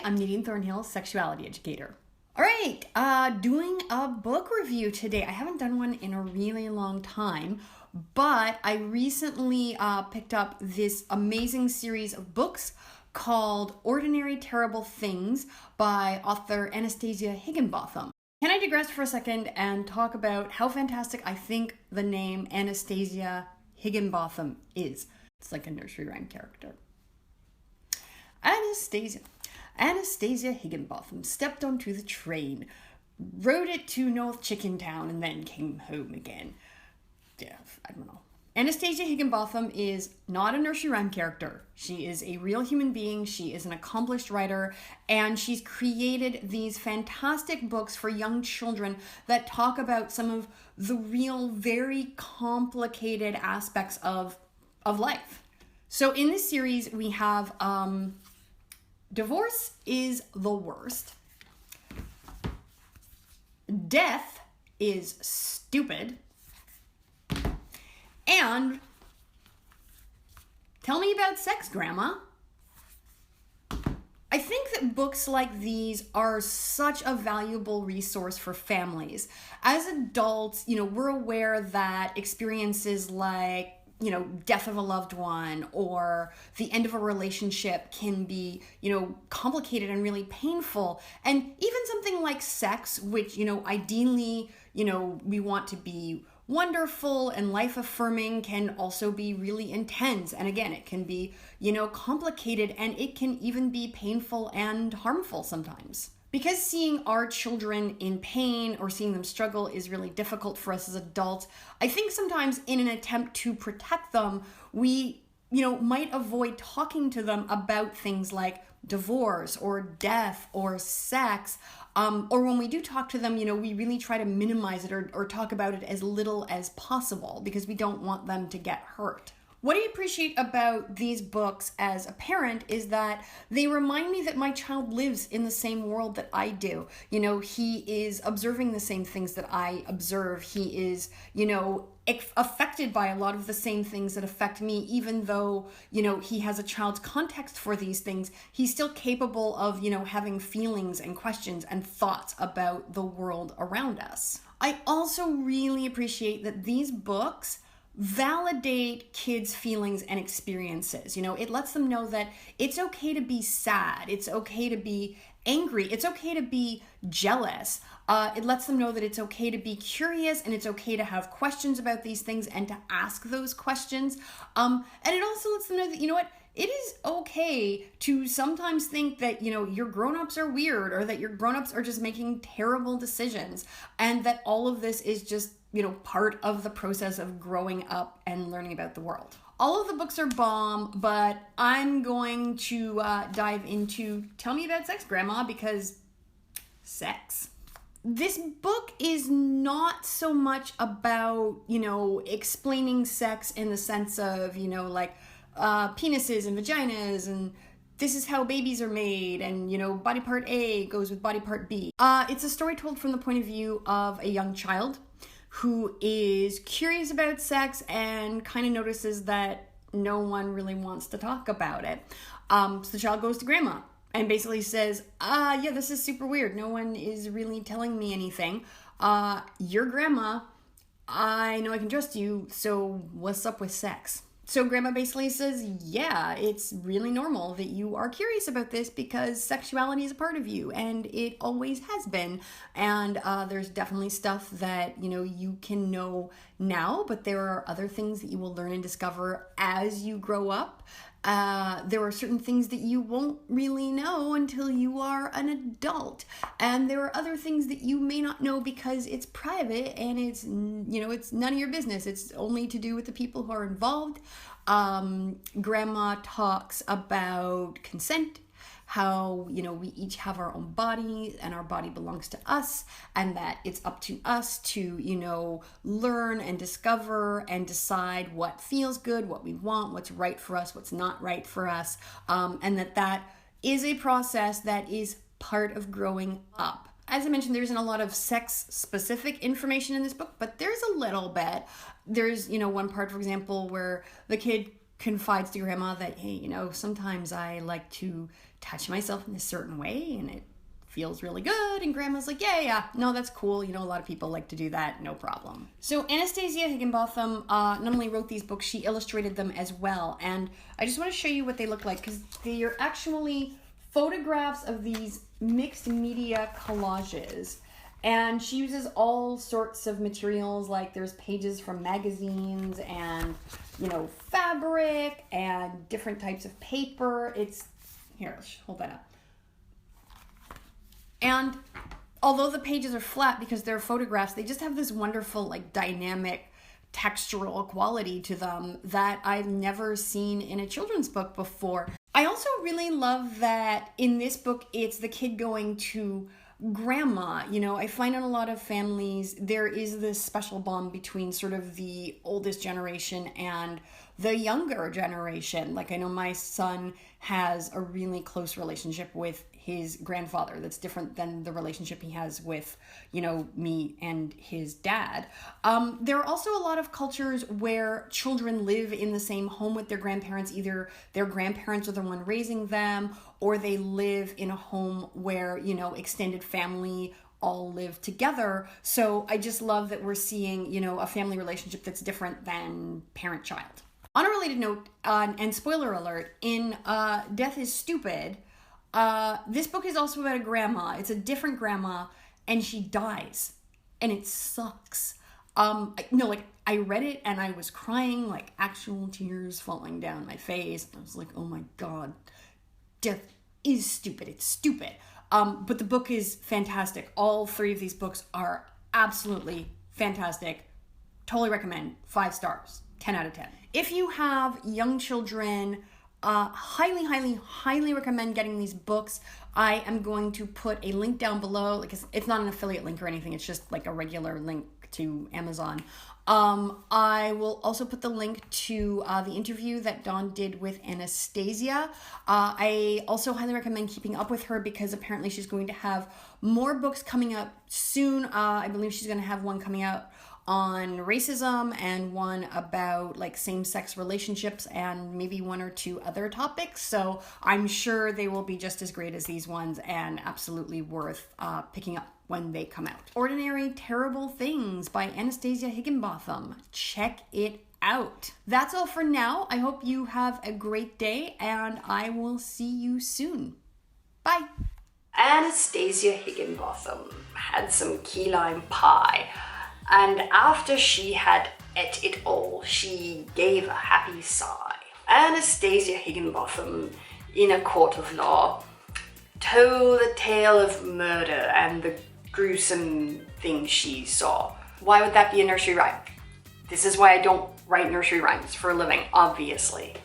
Hi, I'm Nadine Thornhill, sexuality educator. All right, doing a book review today. I haven't done one in a really long time, but I recently picked up this amazing series of books called Ordinary Terrible Things by author Anastasia Higginbothom. Can I digress for a second and talk about how fantastic I think the name Anastasia Higginbothom is? It's like a nursery rhyme character. Anastasia Higginbothom stepped onto the train, rode it to North Chicken Town, and then came home again. Yeah, I don't know. Anastasia Higginbothom is not a nursery rhyme character. She is a real human being. She is an accomplished writer, and she's created these fantastic books for young children that talk about some of the real, very complicated aspects of life. So in this series, we have divorce is the worst. Death is stupid. And tell me about sex, Grandma. I think that books like these are such a valuable resource for families. As adults, we're aware that experiences like death of a loved one or the end of a relationship can be, complicated and really painful. And even something like sex, which, ideally, we want to be wonderful and life-affirming, can also be really intense. And again, it can be, complicated, and it can even be painful and harmful sometimes. Because seeing our children in pain or seeing them struggle is really difficult for us as adults, I think sometimes in an attempt to protect them, we, might avoid talking to them about things like divorce or death or sex. Or when we do talk to them, we really try to minimize it or talk about it as little as possible because we don't want them to get hurt. What I appreciate about these books as a parent is that they remind me that my child lives in the same world that I do. He is observing the same things that I observe. He is, affected by a lot of the same things that affect me, even though, he has a child's context for these things. He's still capable of, having feelings and questions and thoughts about the world around us. I also really appreciate that these books validate kids' feelings and experiences. It lets them know that it's okay to be sad. It's okay to be angry. It's okay to be jealous. It lets them know that it's okay to be curious and it's okay to have questions about these things and to ask those questions. And it also lets them know that, it is okay to sometimes think that, your grown-ups are weird or that your grown-ups are just making terrible decisions and that all of this is just part of the process of growing up and learning about the world. All of the books are bomb, but I'm going to dive into Tell Me About Sex, Grandma, because sex. This book is not so much about, explaining sex in the sense of, penises and vaginas and this is how babies are made and, body part A goes with body part B. It's a story told from the point of view of a young child who is curious about sex and kind of notices that no one really wants to talk about it. So the child goes to grandma and basically says, yeah, this is super weird. No one is really telling me anything. Your grandma, I know I can trust you, so what's up with sex? So grandma basically says, yeah, it's really normal that you are curious about this because sexuality is a part of you and it always has been. And there's definitely stuff that, you can know now, but there are other things that you will learn and discover as you grow up. There are certain things that you won't really know until you are an adult. And there are other things that you may not know because it's private and it's, it's none of your business. It's only to do with the people who are involved. Grandma talks about consent, how, we each have our own body and our body belongs to us and that it's up to us to, learn and discover and decide what feels good, what we want, what's right for us, what's not right for us, and that is a process that is part of growing up. As I mentioned, there isn't a lot of sex-specific information in this book, but there's a little bit. There's, one part, for example, where the kid confides to grandma that, hey, you know, sometimes I like to touch myself in a certain way and it feels really good. And grandma's like, yeah, no, that's cool. You know, a lot of people like to do that. No problem. So Anastasia Higginbothom not only wrote these books, she illustrated them as well. And I just want to show you what they look like because they are actually photographs of these mixed media collages. And she uses all sorts of materials, like there's pages from magazines and, you know, fabric and different types of paper. Here, let's hold that up. And although the pages are flat because they're photographs, they just have this wonderful, like, dynamic textural quality to them that I've never seen in a children's book before. I also really love that in this book, it's the kid going to grandma. You know, I find in a lot of families, there is this special bond between sort of the oldest generation and the younger generation. Like, I know my son has a really close relationship with his grandfather that's different than the relationship he has with, you know, me and his dad. There are also a lot of cultures where children live in the same home with their grandparents. Either their grandparents are the one raising them, or they live in a home where, you know, extended family all live together. So I just love that we're seeing, you know, a family relationship that's different than parent-child. On a related note, and spoiler alert, in Death is Stupid, this book is also about a grandma. It's a different grandma, and she dies, and it sucks. I read it and I was crying, like actual tears falling down my face. I was like, oh my God, Death is stupid. It's stupid. But the book is fantastic. All three of these books are absolutely fantastic. Totally recommend. 5 stars, 10 out of 10. If you have young children, highly recommend getting these books. I am going to put a link down below. Like, it's not an affiliate link or anything. It's just like a regular link to Amazon. I will also put the link to the interview that Dawn did with Anastasia. I also highly recommend keeping up with her because apparently she's going to have more books coming up soon. I believe she's going to have one coming out on racism and one about like same-sex relationships and maybe 1 or 2 other topics. So I'm sure they will be just as great as these ones and absolutely worth picking up when they come out. Ordinary Terrible Things by Anastasia Higginbothom. Check it out. That's all for now. I hope you have a great day and I will see you soon. Bye. Anastasia Higginbothom had some key lime pie. And after she had ate it all, she gave a happy sigh. Anastasia Higginbothom, in a court of law, told the tale of murder and the gruesome things she saw. Why would that be a nursery rhyme? This is why I don't write nursery rhymes for a living, obviously.